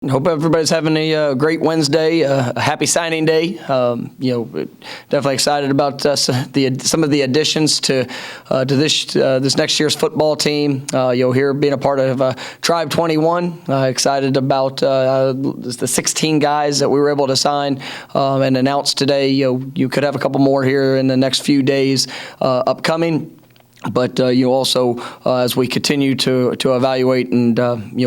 Hope everybody's having a great Wednesday, a happy signing day. Definitely excited about some of the additions to this next year's football team. Here being a part of Tribe 21. Excited about the 16 guys that we were able to sign and announce today. You could have a couple more here in the next few days upcoming. But you also, as we continue to evaluate and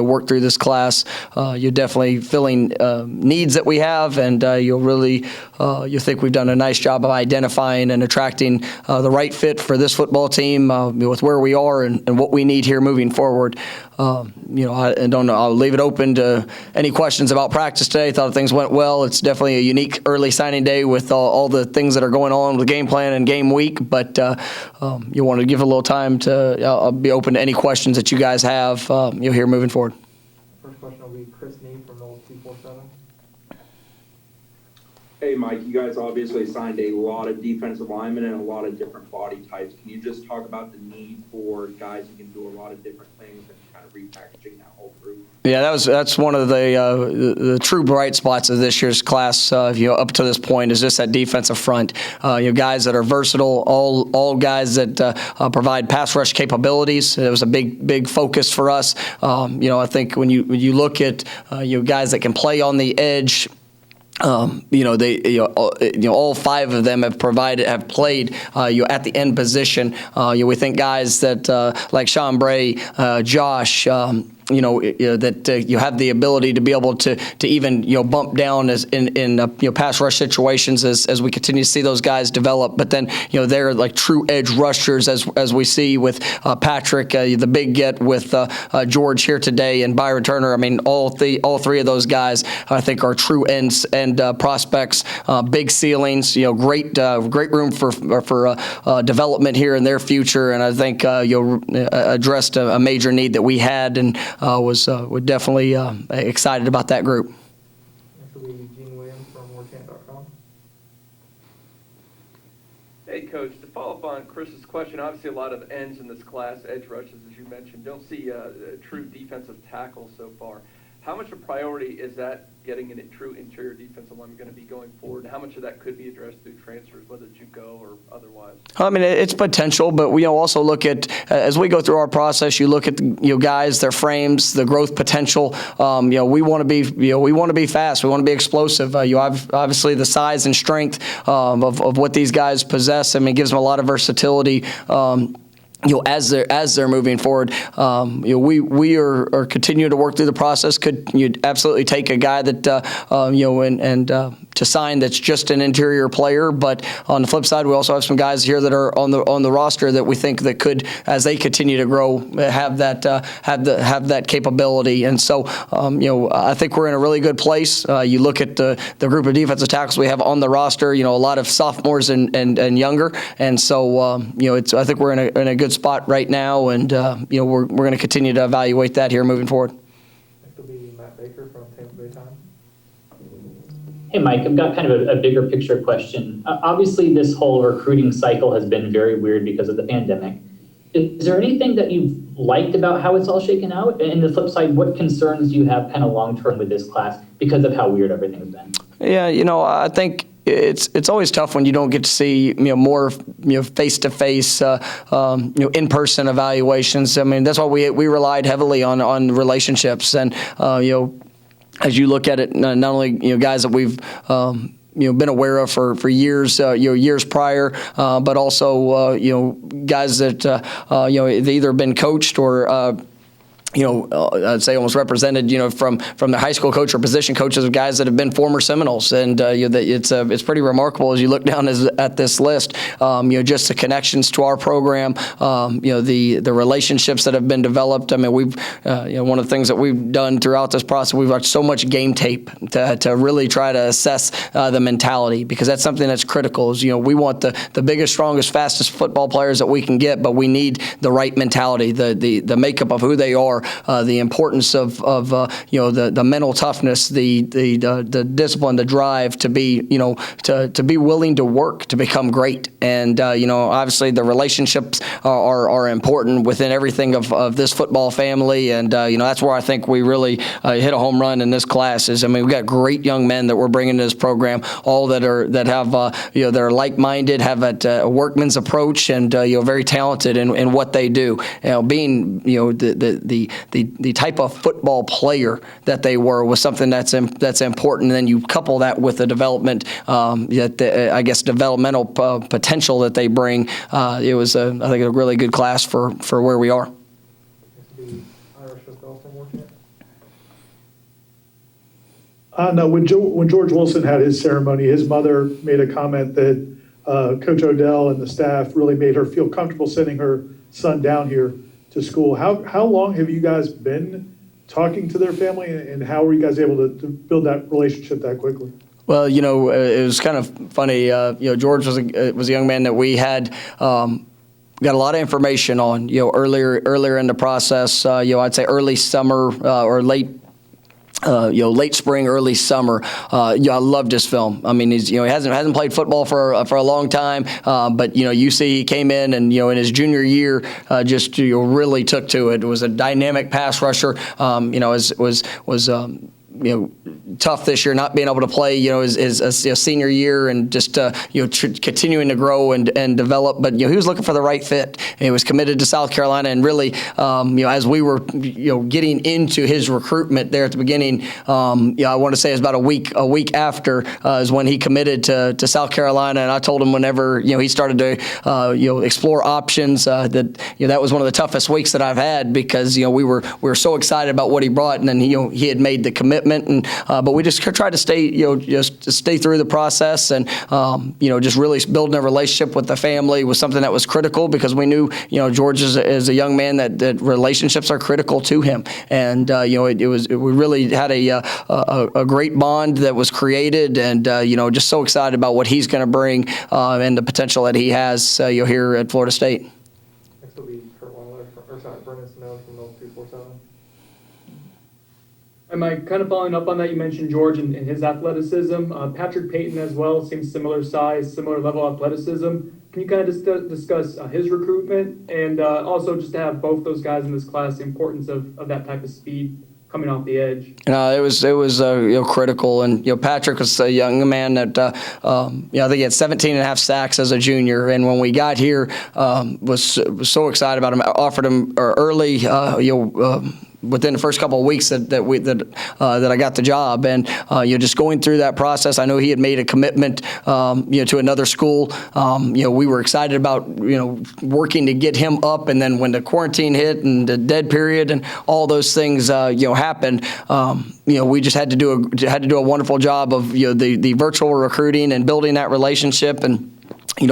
work through this class, you're definitely filling needs that we have, and you think we've done a nice job of identifying and attracting the right fit for this football team with where we are and what we need here moving forward. I'll leave it open to any questions about practice today. Thought things went well. It's definitely a unique early signing day with all the things that are going on with game plan and game week. But you want to give a little time to. I'll be open to any questions that you guys have. Here moving forward. First question will be Chris Neal from Knowles 247. Hey, Mike, you guys obviously signed a lot of defensive linemen and a lot of different body types. Can you just talk about the need for guys who can do a lot of different things and kind of repackaging that whole group? Yeah, that's one of the true bright spots of this year's class. Up to this point is just that defensive front. Guys that are versatile, all guys that provide pass rush capabilities. It was a big focus for us. I think when you look at guys that can play on the edge. All five of them have played at the end position. We think guys that like Sean Bray, Josh. That you have the ability to be able to even bump down as in pass rush situations as we continue to see those guys develop. But then they're like true edge rushers as we see with Patrick, the big get with George here today, and Byron Turner. I mean, all three of those guys I think are true end prospects. Big ceilings. Great room for development here in their future. And I think addressed a major need that we had and. We're definitely excited about that group. Next will be Gene Williams from WarChant.com. Hey, Coach, to follow up on Chris's question, obviously a lot of ends in this class, edge rushes, as you mentioned. Don't see a true defensive tackle so far. How much a priority is that getting a true interior defensive line going to be going forward? And how much of that could be addressed through transfers, whether JUCO or otherwise? I mean, it's potential, but we also look at, as we go through our process, you look at guys, their frames, the growth potential. We want to be fast. We want to be explosive. Obviously the size and strength of what these guys possess. I mean, it gives them a lot of versatility. As they're moving forward, we are continuing to work through the process. Could you absolutely take a guy that to sign that's just an interior player, but on the flip side, we also have some guys here that are on the roster that we think that could, as they continue to grow, have that capability. And so, I think we're in a really good place. You look at the group of defensive tackles we have on the roster. A lot of sophomores and younger, and so I think we're in a good spot right now, and we're going to continue to evaluate that here moving forward. Next will be Matt Baker from Tampa Bay Times. Hey, Mike, I've got kind of a bigger picture question. Obviously, this whole recruiting cycle has been very weird because of the pandemic. Is there anything that you've liked about how it's all shaken out? And the flip side, what concerns do you have kind of long-term with this class because of how weird everything's been? Yeah, I think it's always tough when you don't get to see more face-to-face in-person evaluations. I mean, that's why we relied heavily on relationships, and as you look at it, not only guys that we've been aware of for years, years prior, but also guys that they've either been coached or I'd say almost represented, from the high school coach or position coaches of guys that have been former Seminoles, and it's pretty remarkable as you look down at this list. Just the connections to our program, the relationships that have been developed. I mean, we've one of the things that we've done throughout this process, we've watched so much game tape to really try to assess the mentality, because that's something that's critical. Is we want the biggest, strongest, fastest football players that we can get, but we need the right mentality, the makeup of who they are. the importance of the mental toughness, the discipline, the drive to be to be willing to work to become great. And obviously the relationships are important within everything of this football family. And that's where I think we really hit a home run in this class. We've got great young men that we're bringing to this program, all that have that are like-minded, have a workman's approach, and very talented in what they do. Being the type of football player that they were was something that's important. And then you couple that with the development, developmental potential that they bring. It was I think a really good class for where we are. The Irish football from Warcamp. No, when George Wilson had his ceremony, his mother made a comment that Coach Odell and the staff really made her feel comfortable sending her son down here to school. How long have you guys been talking to their family, and how were you guys able to build that relationship that quickly? Well, it was kind of funny. George was a young man that we had got a lot of information on. Earlier in the process. I'd say early summer or late spring, early summer. I loved his film. He hasn't played football for a long time, but you see he came in and in his junior year just really took to it. It was a dynamic pass rusher. Was tough this year, not being able to play, his senior year, and just continuing to grow and develop. But he was looking for the right fit. And he was committed to South Carolina, and really, as we were getting into his recruitment there at the beginning, I want to say it was about a week after is when he committed to South Carolina. And I told him whenever he started to explore options that was one of the toughest weeks that I've had, because we were so excited about what he brought, and then he had made the commitment. And but we just tried to stay stay through the process, and just really building a relationship with the family was something that was critical, because we knew George is a young man that relationships are critical to him. And we really had a great bond that was created, and just so excited about what he's going to bring and the potential that he has here at Florida State. Next will be Brennan Snow from Mill 247. And Mike, kind of following up on that, you mentioned George and his athleticism. Patrick Payton as well seems similar size, similar level of athleticism. Can you kind of discuss his recruitment, and also just to have both those guys in this class, the importance of that type of speed coming off the edge? It was critical, and Patrick was a young man that I think he had 17 and a half sacks as a junior, and when we got here, was so excited about him. I offered him early, within the first couple of weeks that I got the job, and just going through that process, I know he had made a commitment to another school. We were excited about working to get him up, and then when the quarantine hit and the dead period and all those things happened, we just had to do a wonderful job of the virtual recruiting and building that relationship. And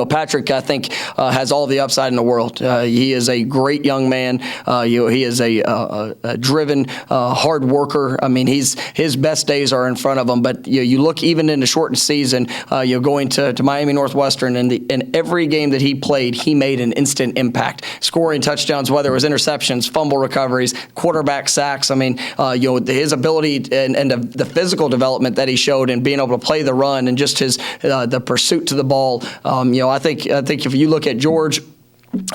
Patrick, I think, has all the upside in the world. He is a great young man. He is a driven, hard worker. His best days are in front of him. But you look even in the shortened season, going to Miami Northwestern, and in every game that he played, he made an instant impact, scoring touchdowns, whether it was interceptions, fumble recoveries, quarterback sacks. His ability and the physical development that he showed in being able to play the run, and just his the pursuit to the ball. I think if you look at George,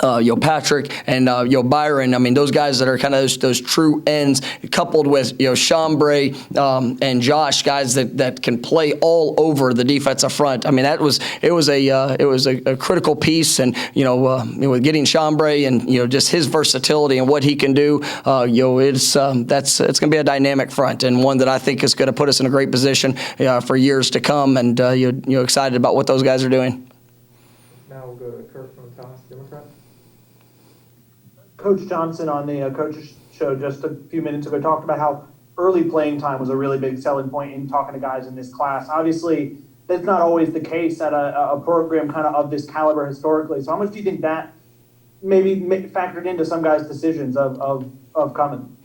Patrick and Byron, those guys that are kind of those true ends, coupled with Chambray and Josh, guys that can play all over the defensive front. It was a critical piece, and with getting Chambray and just his versatility and what he can do, it's going to be a dynamic front, and one that I think is going to put us in a great position for years to come. And excited about what those guys are doing. Now we'll go to Kirk from the Tallahassee Democrat. Coach Johnson on the Coaches Show just a few minutes ago talked about how early playing time was a really big selling point in talking to guys in this class. Obviously, that's not always the case at a program kind of this caliber historically. So how much do you think that maybe factored into some guys' decisions of coming?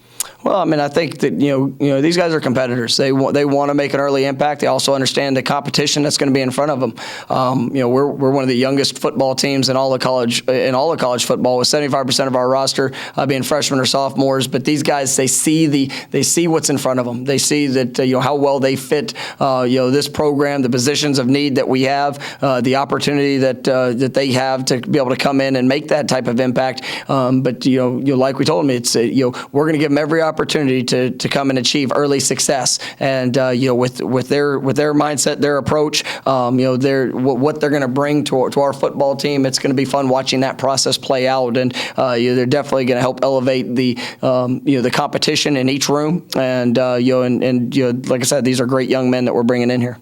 Well, I mean, I think that these guys are competitors. They want to make an early impact. They also understand the competition that's going to be in front of them. We're one of the youngest football teams in all of college football, with 75% of our roster being freshmen or sophomores. But these guys, they see what's in front of them. They see that how well they fit this program, the positions of need that we have, the opportunity that they have to be able to come in and make that type of impact. But like we told them, it's we're going to give them every opportunity to come and achieve early success. And with their mindset, their approach, what they're going to bring to our football team, it's going to be fun watching that process play out. And they're definitely going to help elevate the competition in each room. And like I said, these are great young men that we're bringing in here.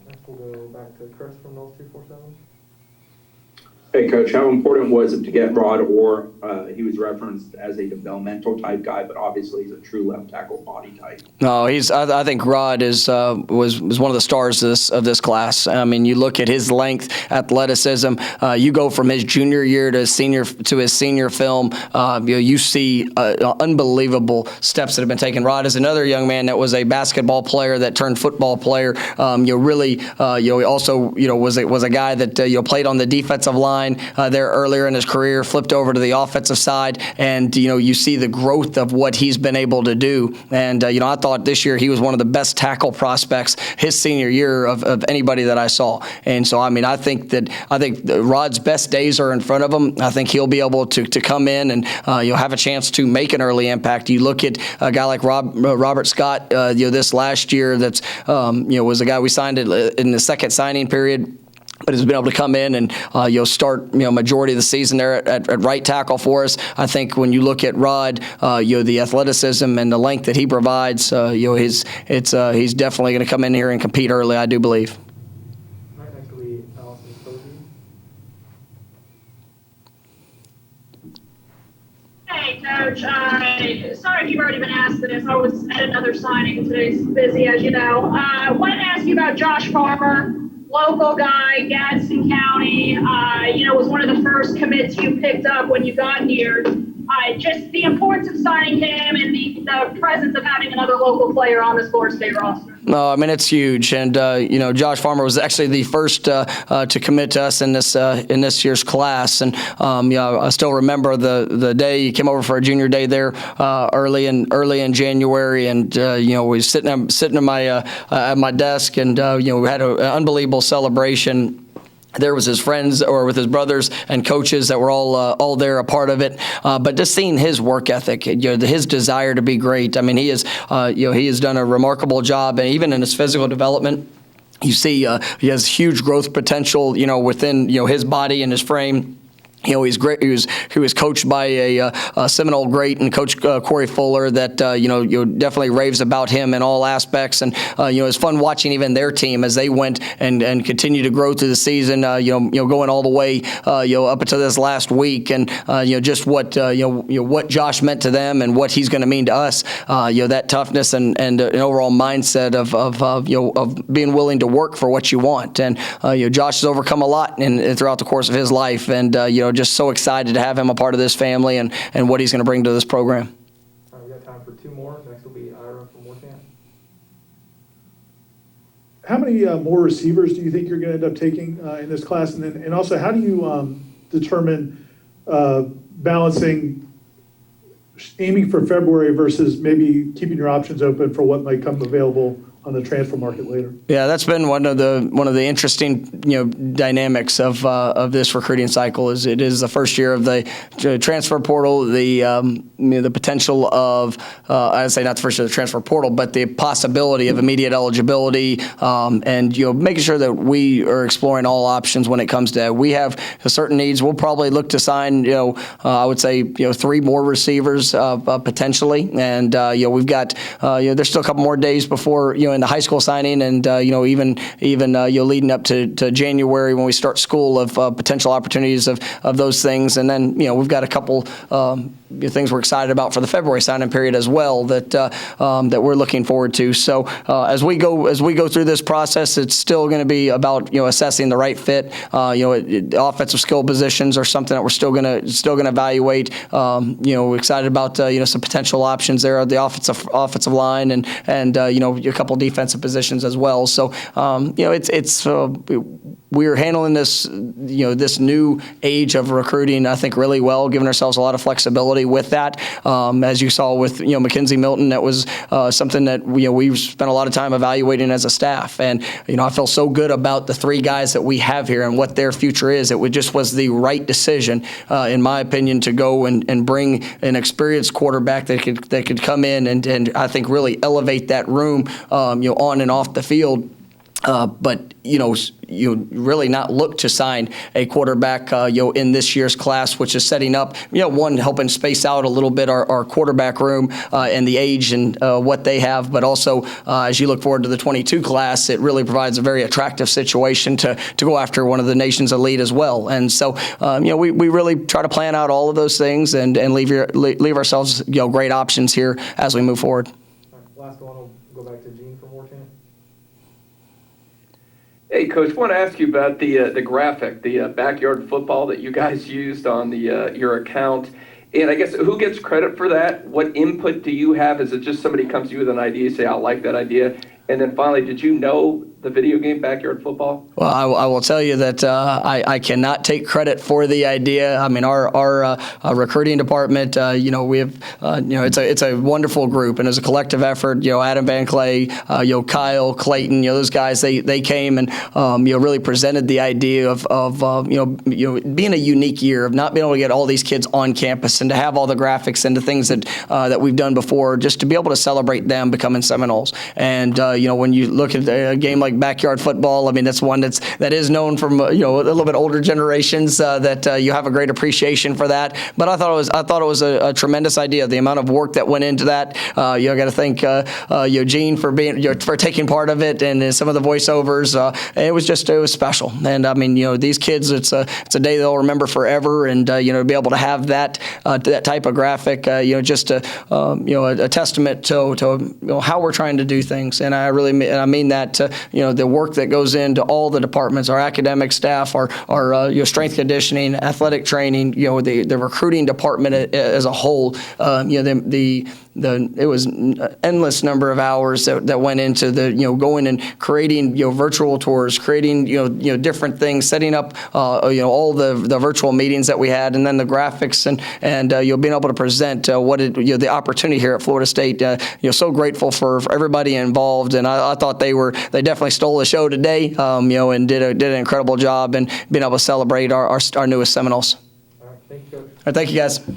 Next, we'll go back to Chris from Knowles 247. Hey, Coach, how important was it to get Rod Orr? He was referenced as a developmental type guy, but obviously he's a true left tackle body type. No, I think Rod was one of the stars of this class. I mean, you look at his length, athleticism. You go from his junior year to his senior film. You see unbelievable steps that have been taken. Rod is another young man that was a basketball player that turned football player. He also was a guy that played on the defensive line there earlier in his career, flipped over to the offensive side, and you see the growth of what he's been able to do. And I thought this year he was one of the best tackle prospects his senior year of anybody that I saw. And so I think Rod's best days are in front of him. I think he'll be able to come in and have a chance to make an early impact. You look at a guy like Robert Scott this last year that's was a guy we signed in the second signing period, but has been able to come in and start majority of the season there at right tackle for us. I think when you look at Rod, the athleticism and the length that he provides, he's definitely going to come in here and compete early, I do believe. All right, next will be Allison Posey. Hey, Coach. Sorry if you've already been asked this. I was at another signing. Today's busy, as you know. I wanted to ask you about Josh Farmer. Local guy, Gadsden County, was one of the first commits you picked up when you got here. Just the importance of signing him and the presence of having another local player on this Florida State roster. No, I mean, it's huge. And, Josh Farmer was actually the first to commit to us in this year's class. And, I still remember the day he came over for a junior day there early in January. And, we were sitting at my desk, and, we had an unbelievable celebration. There was his friends or with his brothers and coaches that were all there, a part of it. But just seeing his work ethic, his desire to be great. I mean, he has done a remarkable job, and even in his physical development, you see he has huge growth potential, within his body and his frame. He's great. He was coached by a Seminole great and Coach Corey Fuller that definitely raves about him in all aspects. And it's fun watching even their team as they went and continue to grow through the season. Going all the way up until this last week, and just what what Josh meant to them and what he's going to mean to us. That toughness and an overall mindset of being willing to work for what you want. And Josh has overcome a lot throughout the course of his life, and just so excited to have him a part of this family and what he's going to bring to this program. All right, we got time for two more. Next will be Ira from Warcamp. How many more receivers do you think you're going to end up taking in this class? And also, how do you determine balancing aiming for February versus maybe keeping your options open for what might come available on the transfer market later? Yeah, that's been one of the interesting dynamics of this recruiting cycle. Is it is the first year of the transfer portal, the potential of I'd say not the first year of the transfer portal, but the possibility of immediate eligibility, and making sure that we are exploring all options when it comes to that. We have certain needs. We'll probably look to sign I would say 3 more receivers potentially, and we've got there's still a couple more days before in the high school signing, and even leading up to January when we start school, of potential opportunities of those things. And then we've got a couple things we're excited about for the February signing period as well that we're looking forward to. So as we go through this process, it's still going to be about assessing the right fit. Offensive skill positions are something that we're still going to evaluate. We're excited about some potential options there, the offensive line, and a couple defensive positions as well. So we're handling this this new age of recruiting, I think, really well, giving ourselves a lot of flexibility with that. As you saw with Mackenzie Milton, that was something that we've spent a lot of time evaluating as a staff, and I feel so good about the three guys that we have here and what their future is. It just was the right decision, in my opinion, to go and bring an experienced quarterback that could come in and I think really elevate that room, on and off the field. But you really not look to sign a quarterback in this year's class, which is setting up one, helping space out a little bit our quarterback room and the age and what they have, but also as you look forward to the 22 class, it really provides a very attractive situation to go after one of the nation's elite as well. And so we really try to plan out all of those things and leave ourselves great options here as we move forward. All right, last one, I'll go back to Gene for more chance. Hey, Coach, I want to ask you about the graphic, the backyard football that you guys used on the your account. And I guess who gets credit for that? What input do you have? Is it just somebody comes to you with an idea, you say, I like that idea? And then finally, did you know the video game Backyard Football? Well, I will tell you that I cannot take credit for the idea. I mean, our recruiting department, we have, it's a wonderful group, and as a collective effort, Adam Van Clay, Kyle, Clayton, those guys, they came and really presented the idea of being a unique year, of not being able to get all these kids on campus and to have all the graphics and the things that we've done before, just to be able to celebrate them becoming Seminoles. And when you look at a game like Backyard Football, I mean, that's one that is known from a little bit older generations, that you have a great appreciation for that. But I thought it was a tremendous idea. The amount of work that went into that, got to thank Eugene for for taking part of it, and some of the voiceovers. It was special. And I mean, these kids, it's a day they'll remember forever. And to be able to have that type of graphic, just a testament to how we're trying to do things. And I mean that to the work that goes into all the departments, our academic staff, our strength conditioning, athletic training, the recruiting department as a whole. It was an endless number of hours that went into going and creating virtual tours, creating different things, setting up all the virtual meetings that we had, and then the graphics and being able to present the opportunity here at Florida State. So grateful for everybody involved, and I thought they definitely stole the show today, and did an incredible job in being able to celebrate our newest Seminoles. All right, thank you, Coach. All right, thank you, guys.